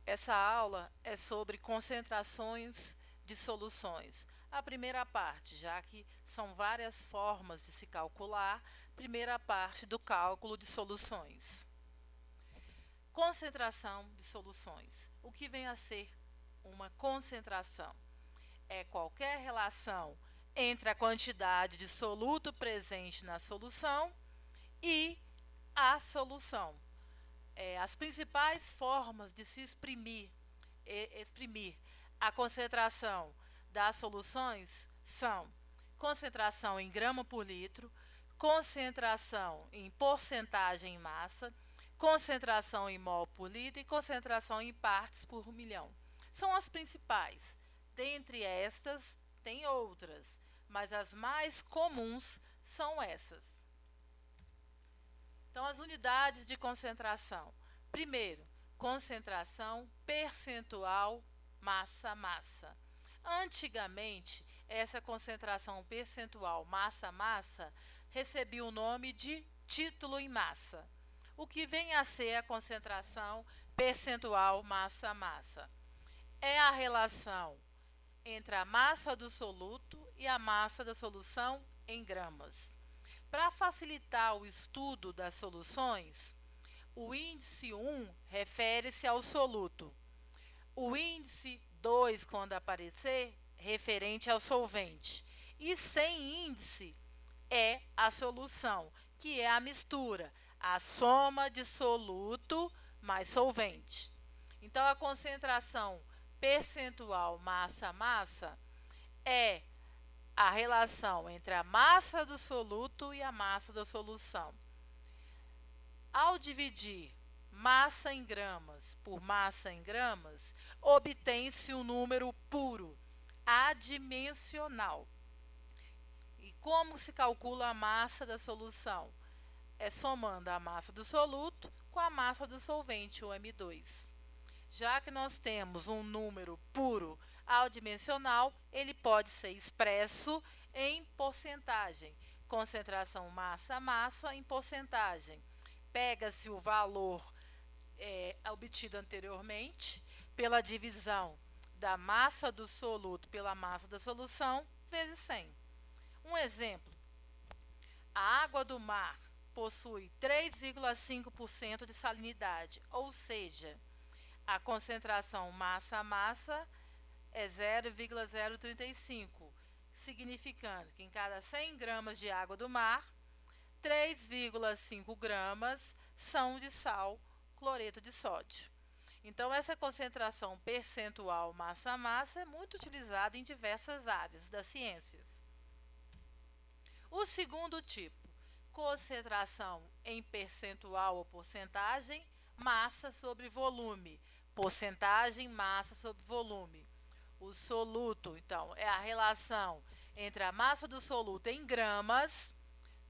Essa aula é sobre concentrações de soluções. A primeira parte, já que são várias formas de se calcular, primeira parte do cálculo de soluções. Concentração de soluções. O que vem a ser uma concentração? É qualquer relação entre a quantidade de soluto presente na solução e a solução. As principais formas de se exprimir a concentração das soluções são concentração em grama por litro, concentração em porcentagem em massa, concentração em mol por litro e concentração em partes por milhão. São as principais. Dentre estas, tem outras, mas as mais comuns são essas. Então, as unidades de concentração. Primeiro, concentração percentual massa-massa. Antigamente, essa concentração percentual massa-massa recebia o nome de título em massa. O que vem a ser a concentração percentual massa-massa? É a relação entre a massa do soluto e a massa da solução em gramas. Para facilitar o estudo das soluções, o índice 1 refere-se ao soluto. O índice 2, quando aparecer, referente ao solvente. E sem índice é a solução, que é a mistura, a soma de soluto mais solvente. Então, a concentração percentual massa-massa é a relação entre a massa do soluto e a massa da solução. Ao dividir massa em gramas por massa em gramas, obtém-se um número puro, adimensional. E como se calcula a massa da solução? É somando a massa do soluto com a massa do solvente, o M2. Já que nós temos um número puro adimensional, ele pode ser expresso em porcentagem. Concentração massa-massa em porcentagem. Pega-se o valor obtido anteriormente pela divisão da massa do soluto pela massa da solução, vezes 100. Um exemplo: a água do mar possui 3,5% de salinidade, ou seja, a concentração massa-massa é 0,035, significando que em cada 100 gramas de água do mar, 3,5 gramas são de sal cloreto de sódio. Então, essa concentração percentual massa-massa é muito utilizada em diversas áreas das ciências. O segundo tipo, concentração em percentual ou porcentagem, massa sobre volume. Porcentagem, massa sobre volume. O soluto, então, é a relação entre a massa do soluto em gramas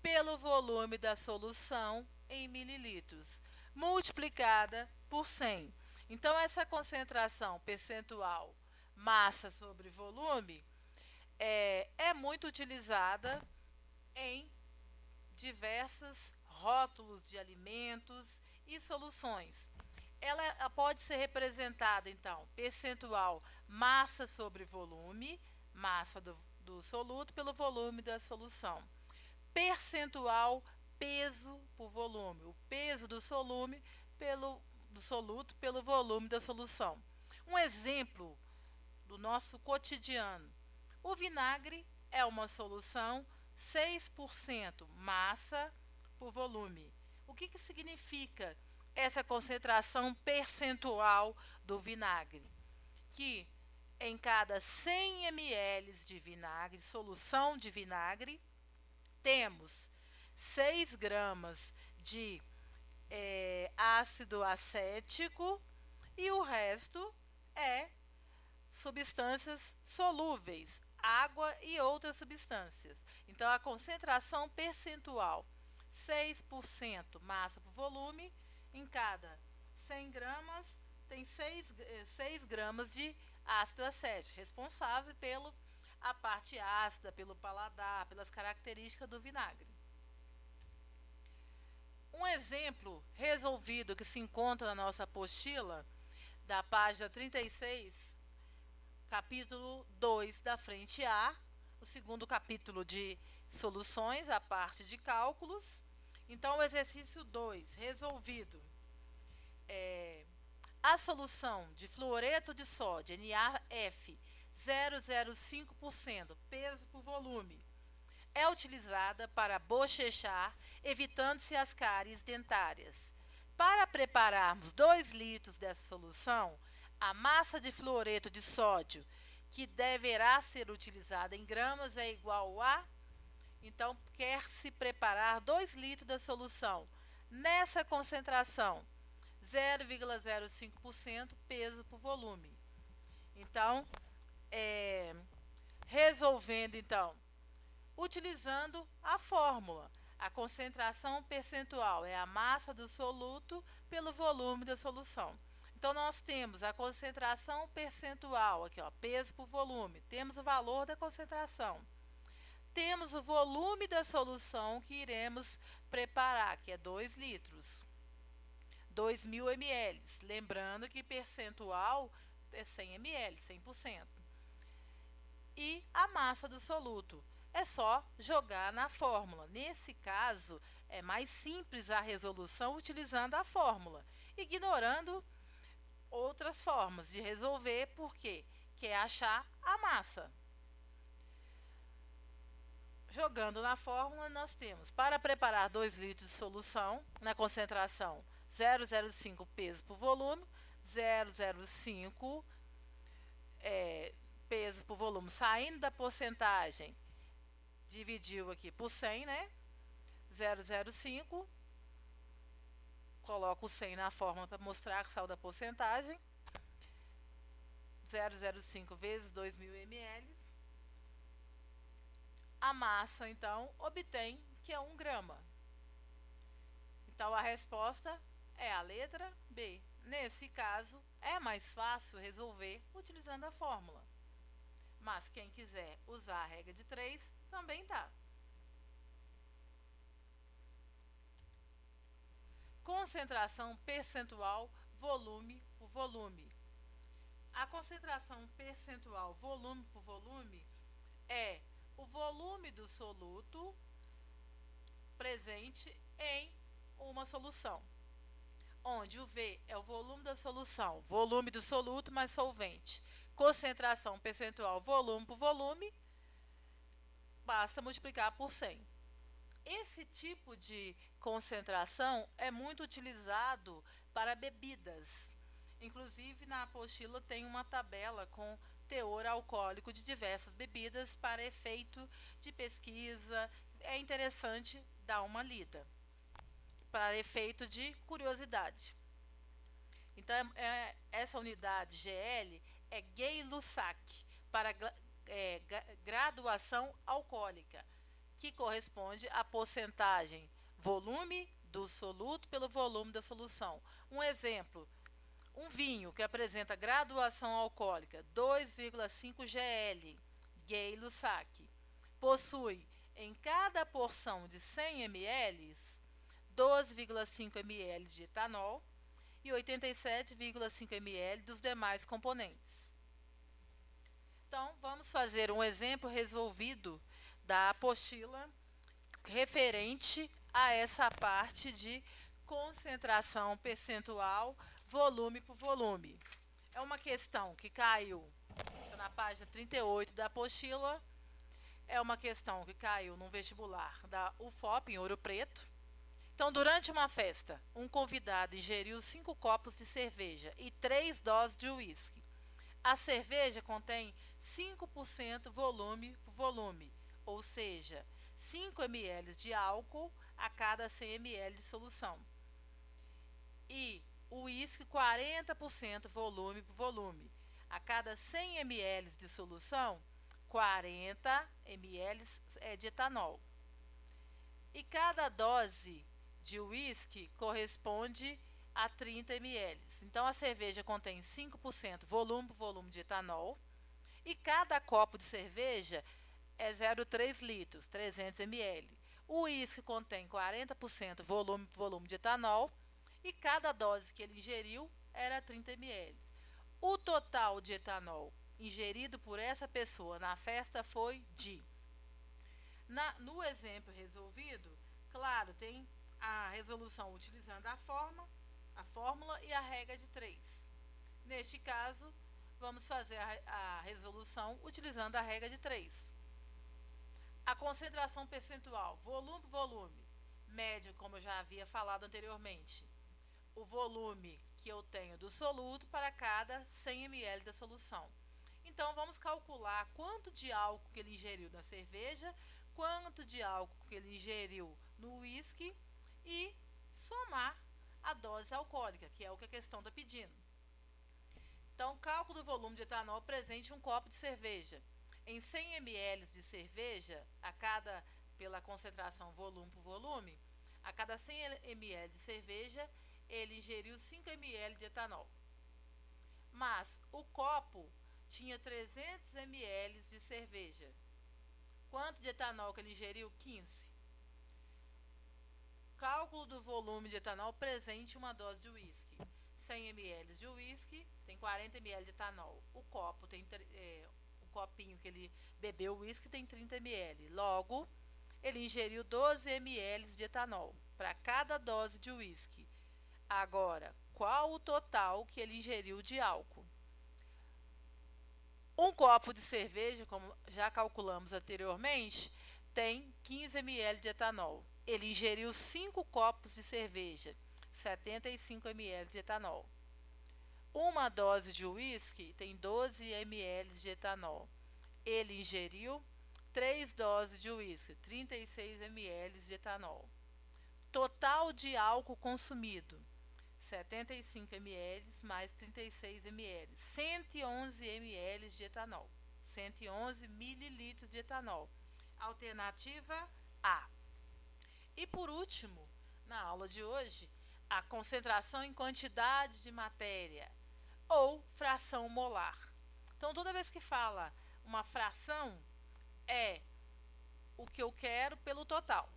pelo volume da solução em mililitros, multiplicada por 100. Então, essa concentração percentual massa sobre volume é muito utilizada em diversos rótulos de alimentos e soluções. Ela pode ser representada, então, percentual massa sobre volume, massa do soluto pelo volume da solução. Percentual peso por volume, o peso do soluto pelo volume da solução. Um exemplo do nosso cotidiano: o vinagre é uma solução 6% massa por volume. O que significa essa concentração percentual do vinagre? Que em cada 100 ml de vinagre, solução de vinagre, temos 6 gramas de ácido acético e o resto é substâncias solúveis, água e outras substâncias. Então, a concentração percentual, 6% massa por volume, em cada 100 gramas tem 6 gramas de ácido acético, responsável pela parte ácida, pelo paladar, pelas características do vinagre. Um exemplo resolvido que se encontra na nossa apostila da página 36, capítulo 2 da frente A, o segundo capítulo de soluções, a parte de cálculos. Então, o exercício 2, resolvido. A solução de fluoreto de sódio NaF 0,05%, peso por volume, é utilizada para bochechar, evitando-se as cáries dentárias. Para prepararmos 2 litros dessa solução, a massa de fluoreto de sódio, que deverá ser utilizada em gramas, é igual a... Então, quer-se preparar 2 litros da solução. Nessa concentração, 0,05% peso por volume. Então, resolvendo, então, utilizando a fórmula. A concentração percentual é a massa do soluto pelo volume da solução. Então, nós temos a concentração percentual, aqui, ó, peso por volume. Temos o valor da concentração. Temos o volume da solução que iremos preparar, que é 2 litros. 2.000 ml. Lembrando que percentual é 100 ml, 100%. E a massa do soluto. É só jogar na fórmula. Nesse caso, é mais simples a resolução utilizando a fórmula, ignorando outras formas de resolver, porque quer achar a massa. Jogando na fórmula, nós temos, para preparar 2 litros de solução, na concentração 0,05 peso por volume, 0,05 peso por volume, saindo da porcentagem, dividiu aqui por 100, né? 0,05. Coloco o 100 na fórmula para mostrar que saiu da porcentagem. 0,05 vezes 2.000 ml. A massa, então, obtém que é 1 grama. Então, a resposta é a letra B. Nesse caso, é mais fácil resolver utilizando a fórmula. Mas quem quiser usar a regra de 3, também dá. Concentração percentual, volume por volume. A concentração percentual, volume por volume, é o volume do soluto presente em uma solução, onde o V é o volume da solução, volume do soluto mais solvente. Concentração percentual, volume por volume, basta multiplicar por 100. Esse tipo de concentração é muito utilizado para bebidas. Inclusive, na apostila tem uma tabela com teor alcoólico de diversas bebidas para efeito de pesquisa. É interessante dar uma lida, para efeito de curiosidade. Então, essa unidade GL é Gay-Lussac, para graduação alcoólica, que corresponde à porcentagem volume do soluto pelo volume da solução. Um exemplo, um vinho que apresenta graduação alcoólica 2,5 GL, Gay-Lussac, possui em cada porção de 100 ml 12,5 ml de etanol e 87,5 ml dos demais componentes. Então, vamos fazer um exemplo resolvido da apostila referente a essa parte de concentração percentual, volume por volume. É uma questão que caiu na página 38 da apostila. É uma questão que caiu no vestibular da UFOP, em Ouro Preto. Então, durante uma festa, um convidado ingeriu 5 copos de cerveja e 3 doses de uísque. A cerveja contém 5% volume por volume, ou seja, 5 ml de álcool a cada 100 ml de solução. E o uísque 40% volume por volume. A cada 100 ml de solução, 40 ml de etanol. E cada dose de uísque corresponde a 30 ml. Então, a cerveja contém 5% volume por volume de etanol. E cada copo de cerveja é 0,3 litros, 300 ml. O uísque contém 40% volume por volume de etanol. E cada dose que ele ingeriu era 30 ml. O total de etanol ingerido por essa pessoa na festa foi de... No exemplo resolvido, claro, tem a resolução utilizando a fórmula e a regra de 3. Neste caso, vamos fazer a resolução utilizando a regra de 3. A concentração percentual, volume por volume, médio, como eu já havia falado anteriormente, o volume que eu tenho do soluto para cada 100 ml da solução. Então, vamos calcular quanto de álcool que ele ingeriu na cerveja, quanto de álcool que ele ingeriu no uísque e somar a dose alcoólica, que é o que a questão está pedindo. Então, cálculo do volume de etanol presente em um copo de cerveja. Em 100 ml de cerveja, pela concentração volume por volume, a cada 100 ml de cerveja, ele ingeriu 5 ml de etanol. Mas o copo tinha 300 ml de cerveja. Quanto de etanol que ele ingeriu? 15. Cálculo do volume de etanol presente em uma dose de uísque. 100 ml de uísque tem 40 ml de etanol. O copinho que ele bebeu o uísque tem 30 ml. Logo, ele ingeriu 12 ml de etanol para cada dose de uísque. Agora, qual o total que ele ingeriu de álcool? Um copo de cerveja, como já calculamos anteriormente, tem 15 ml de etanol. Ele ingeriu 5 copos de cerveja, 75 ml de etanol. Uma dose de uísque tem 12 ml de etanol. Ele ingeriu 3 doses de uísque, 36 ml de etanol. Total de álcool consumido, 75 ml mais 36 ml, 111 ml de etanol, 111 mililitros de etanol. Alternativa A. E por último, na aula de hoje, a concentração em quantidade de matéria ou fração molar. Então, toda vez que fala uma fração, é o que eu quero pelo total.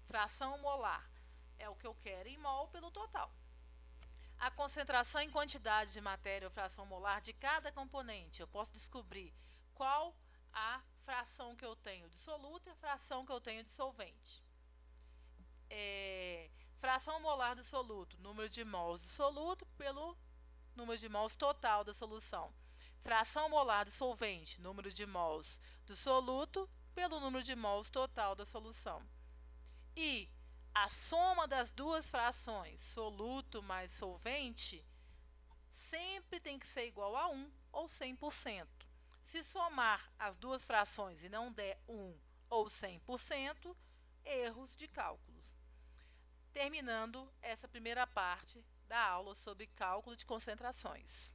Fração molar é o que eu quero em mol pelo total. A concentração em quantidade de matéria ou fração molar de cada componente. Eu posso descobrir qual a fração que eu tenho de soluto e a fração que eu tenho de solvente. Fração molar do soluto, número de mols do soluto pelo número de mols total da solução. Fração molar do solvente, número de mols do soluto pelo número de mols total da solução. E a soma das duas frações, soluto mais solvente, sempre tem que ser igual a 1 ou 100%. Se somar as duas frações e não der 1 ou 100%, erros de cálculos. Terminando essa primeira parte da aula sobre cálculo de concentrações.